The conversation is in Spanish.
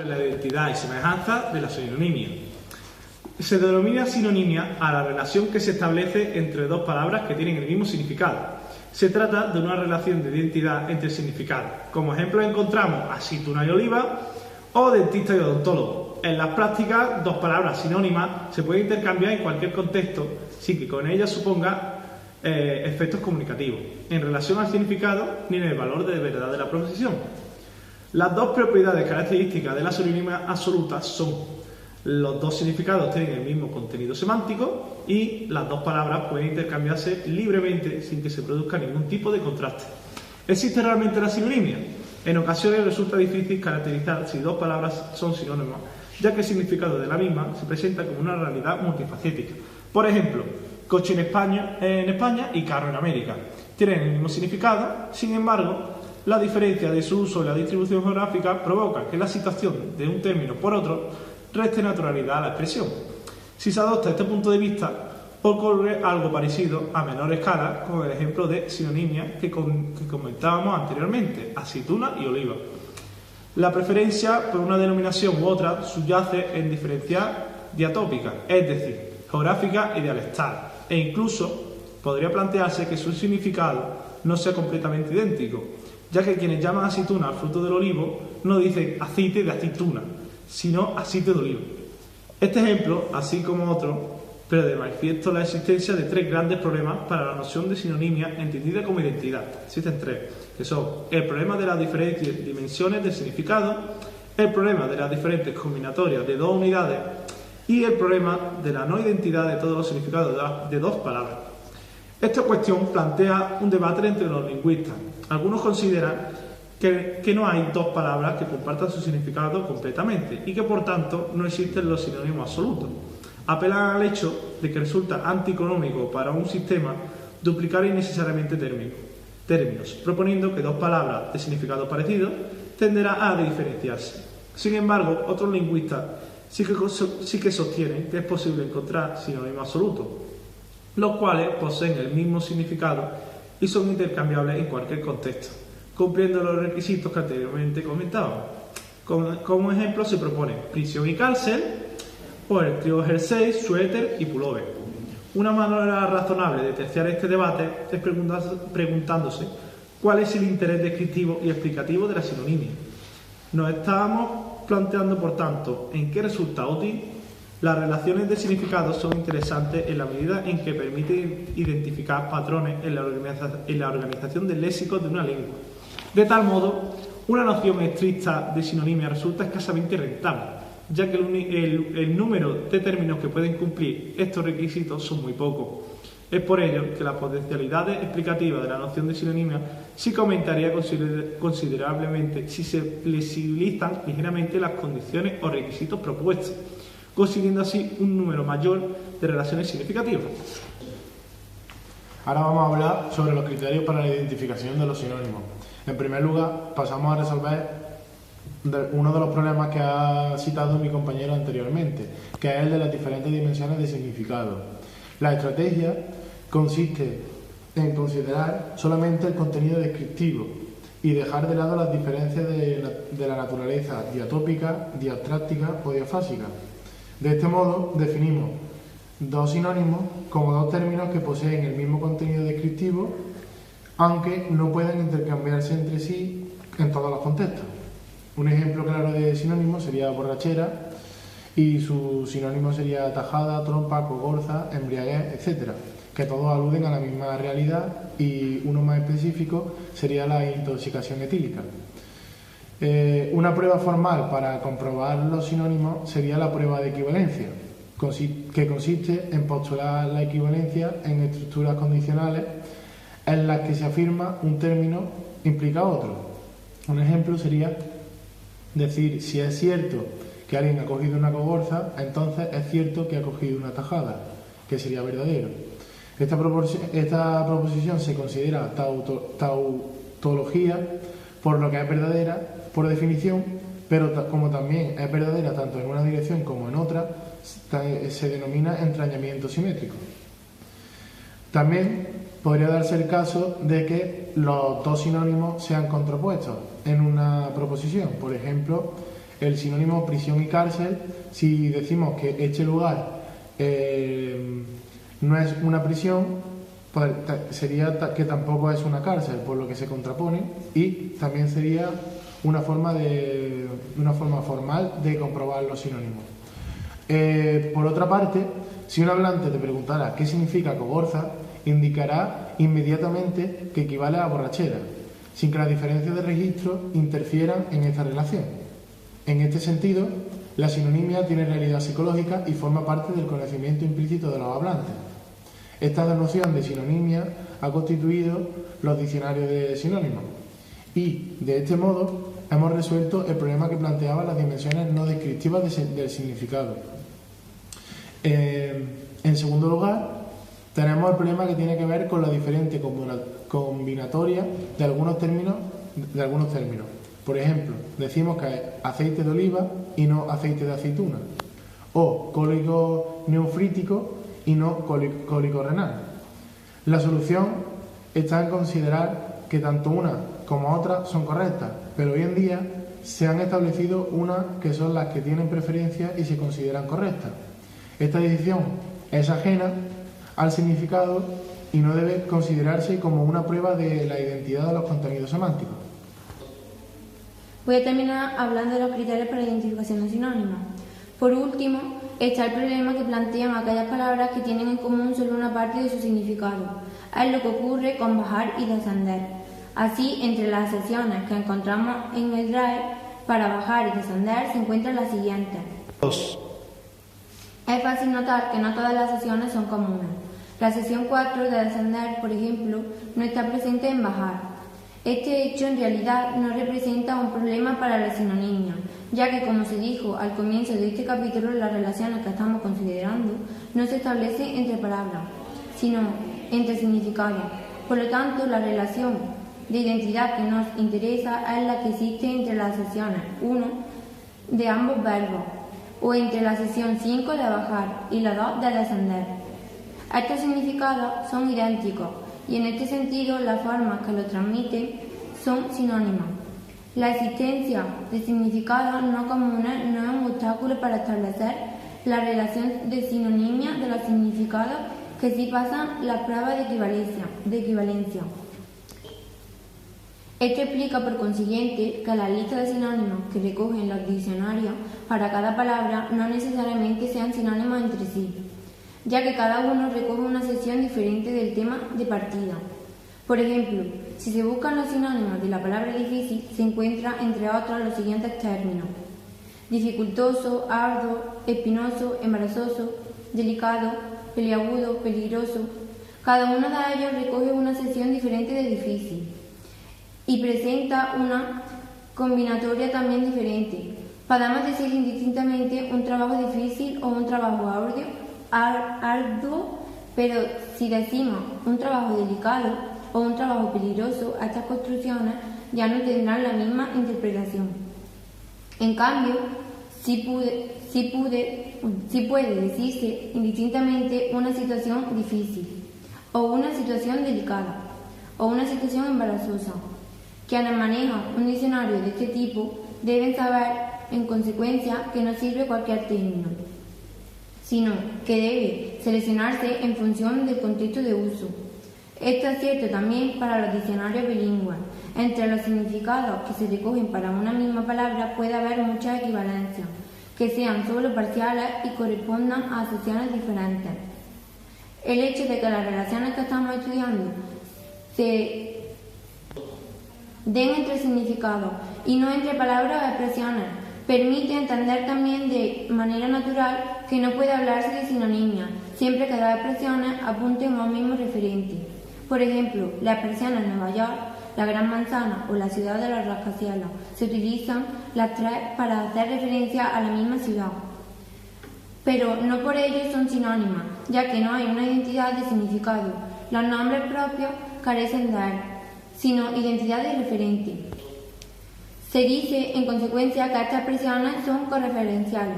La identidad y semejanza de la sinonimia. Se denomina sinonimia a la relación que se establece entre dos palabras que tienen el mismo significado. Se trata de una relación de identidad entre significados. Como ejemplo encontramos aceituna y oliva o dentista y odontólogo. En las prácticas, dos palabras sinónimas se pueden intercambiar en cualquier contexto sin que con ellas suponga efectos comunicativos en relación al significado ni en el valor de verdad de la proposición. Las dos propiedades características de la sinonimia absoluta son: los dos significados tienen el mismo contenido semántico y las dos palabras pueden intercambiarse libremente sin que se produzca ningún tipo de contraste. ¿Existe realmente la sinonimia? En ocasiones resulta difícil caracterizar si dos palabras son sinónimas, ya que el significado de la misma se presenta como una realidad multifacética. Por ejemplo, coche en España y carro en América tienen el mismo significado, sin embargo, la diferencia de su uso y la distribución geográfica provoca que la citación de un término por otro reste naturalidad a la expresión. Si se adopta este punto de vista, ocurre algo parecido a menor escala con el ejemplo de sinonimia que comentábamos anteriormente, aceituna y oliva. La preferencia por una denominación u otra subyace en diferencias diatópicas, es decir, geográfica y dialectal, e incluso podría plantearse que su significado no sea completamente idéntico, ya que quienes llaman aceituna al fruto del olivo no dicen aceite de aceituna, sino aceite de olivo. Este ejemplo, así como otro, pero de manifiesto la existencia de tres grandes problemas para la noción de sinonimia entendida como identidad. Existen tres, que son el problema de las diferentes dimensiones del significado, el problema de las diferentes combinatorias de dos unidades y el problema de la no identidad de todos los significados de dos palabras. Esta cuestión plantea un debate entre los lingüistas. Algunos consideran que no hay dos palabras que compartan su significado completamente y que por tanto no existen los sinónimos absolutos. Apelan al hecho de que resulta antieconómico para un sistema duplicar innecesariamente términos, proponiendo que dos palabras de significado parecido tenderán a diferenciarse. Sin embargo, otros lingüistas sí que sostienen que es posible encontrar sinónimos absolutos, los cuales poseen el mismo significado y son intercambiables en cualquier contexto, cumpliendo los requisitos que anteriormente comentábamos. Como ejemplo se propone prisión y cárcel, o el trío jersey, suéter y pullover. Una manera razonable de terciar este debate es preguntándose cuál es el interés descriptivo y explicativo de la sinonimia. Nos estábamos planteando, por tanto, en qué resulta útil. Las relaciones de significado son interesantes en la medida en que permiten identificar patrones en la organización del léxico de una lengua. De tal modo, una noción estricta de sinonimia resulta escasamente rentable, ya que el número de términos que pueden cumplir estos requisitos son muy pocos. Es por ello que las potencialidades explicativas de la noción de sinonimia sí que aumentaría considerablemente si se flexibilizan ligeramente las condiciones o requisitos propuestos, consiguiendo así un número mayor de relaciones significativas. Ahora vamos a hablar sobre los criterios para la identificación de los sinónimos. En primer lugar, pasamos a resolver uno de los problemas que ha citado mi compañero anteriormente, que es el de las diferentes dimensiones de significado. La estrategia consiste en considerar solamente el contenido descriptivo y dejar de lado las diferencias de la naturaleza diatópica, diastráctica o diafásica. De este modo, definimos dos sinónimos como dos términos que poseen el mismo contenido descriptivo, aunque no puedan intercambiarse entre sí en todos los contextos. Un ejemplo claro de sinónimo sería borrachera y su sinónimo sería tajada, trompa, cogorza, embriaguez, etc., que todos aluden a la misma realidad, y uno más específico sería la intoxicación etílica. Una prueba formal para comprobar los sinónimos sería la prueba de equivalencia, que consiste en postular la equivalencia en estructuras condicionales en las que se afirma un término implica otro. Un ejemplo sería decir: si es cierto que alguien ha cogido una cogorza, entonces es cierto que ha cogido una tajada, que sería verdadero. Esta proposición se considera tautología, por lo que es verdadera por definición, pero como también es verdadera tanto en una dirección como en otra, se denomina entrañamiento simétrico. También podría darse el caso de que los dos sinónimos sean contrapuestos en una proposición. Por ejemplo, el sinónimo prisión y cárcel, si decimos que este lugar no es una prisión, pues sería que tampoco es una cárcel, por lo que se contrapone, y también sería una forma formal de comprobar los sinónimos. Por otra parte, si un hablante te preguntara qué significa cogorza, indicará inmediatamente que equivale a borrachera, sin que las diferencias de registro interfieran en esta relación. En este sentido, la sinonimia tiene realidad psicológica y forma parte del conocimiento implícito de los hablantes. Esta noción de sinonimia ha constituido los diccionarios de sinónimos y, de este modo, hemos resuelto el problema que planteaban las dimensiones no descriptivas del significado. En segundo lugar, tenemos el problema que tiene que ver con la diferente combinatoria de algunos términos. Por ejemplo, decimos que es aceite de oliva y no aceite de aceituna, o cólico neofrítico y no cólico renal. La solución está en considerar que tanto una como otra son correctas, pero hoy en día se han establecido unas que son las que tienen preferencia y se consideran correctas. Esta decisión es ajena al significado y no debe considerarse como una prueba de la identidad de los contenidos semánticos. Voy a terminar hablando de los criterios para la identificación de sinónimos. Por último, está el problema que plantean aquellas palabras que tienen en común solo una parte de su significado. Es lo que ocurre con bajar y descender. Así, entre las acepciones que encontramos en el DRAE para bajar y descender se encuentran las siguientes. 2. Es fácil notar que no todas las acepciones son comunes. La acepción 4 de descender, por ejemplo, no está presente en bajar. Este hecho en realidad no representa un problema para la sinonimia, ya que, como se dijo al comienzo de este capítulo, las relaciones que estamos considerando no se establecen entre palabras, sino entre significados. Por lo tanto, la relación de identidad que nos interesa es la que existe entre las acepciones 1 de ambos verbos, o entre la acepción 5 de bajar y la 2 de descender. Estos significados son idénticos y en este sentido las formas que lo transmiten son sinónimas. La existencia de significados no comunes no es un obstáculo para establecer la relación de sinonimia de los significados que sí pasan la prueba de equivalencia. Esto explica por consiguiente que la lista de sinónimos que recogen los diccionarios para cada palabra no necesariamente sean sinónimos entre sí, ya que cada uno recoge una sección diferente del tema de partida. Por ejemplo, si se buscan los sinónimos de la palabra difícil, se encuentran entre otros los siguientes términos: dificultoso, arduo, espinoso, embarazoso, delicado, peliagudo, peligroso. Cada uno de ellos recoge una sección diferente de difícil y presenta una combinatoria también diferente. Podemos decir indistintamente un trabajo difícil o un trabajo arduo, pero si decimos un trabajo delicado o un trabajo peligroso, estas construcciones ya no tendrán la misma interpretación. En cambio, sí puede decirse indistintamente una situación difícil, o una situación delicada, o una situación embarazosa. Quienes manejan un diccionario de este tipo deben saber, en consecuencia, que no sirve cualquier término, sino que debe seleccionarse en función del contexto de uso. Esto es cierto también para los diccionarios bilingües. Entre los significados que se recogen para una misma palabra puede haber muchas equivalencias, que sean solo parciales y correspondan a acepciones diferentes. El hecho de que las relaciones que estamos estudiando se den entre significados y no entre palabras o expresiones permite entender también de manera natural que no puede hablarse de sinonimia, siempre que las expresiones apunten a un mismo referente. Por ejemplo, las expresiones Nueva York, la Gran Manzana o la ciudad de los rascacielos se utilizan las tres para hacer referencia a la misma ciudad, pero no por ello son sinónimas, ya que no hay una identidad de significado. Los nombres propios carecen de él, sino identidad de referente. Se dice, en consecuencia, que estas expresiones son correferenciales.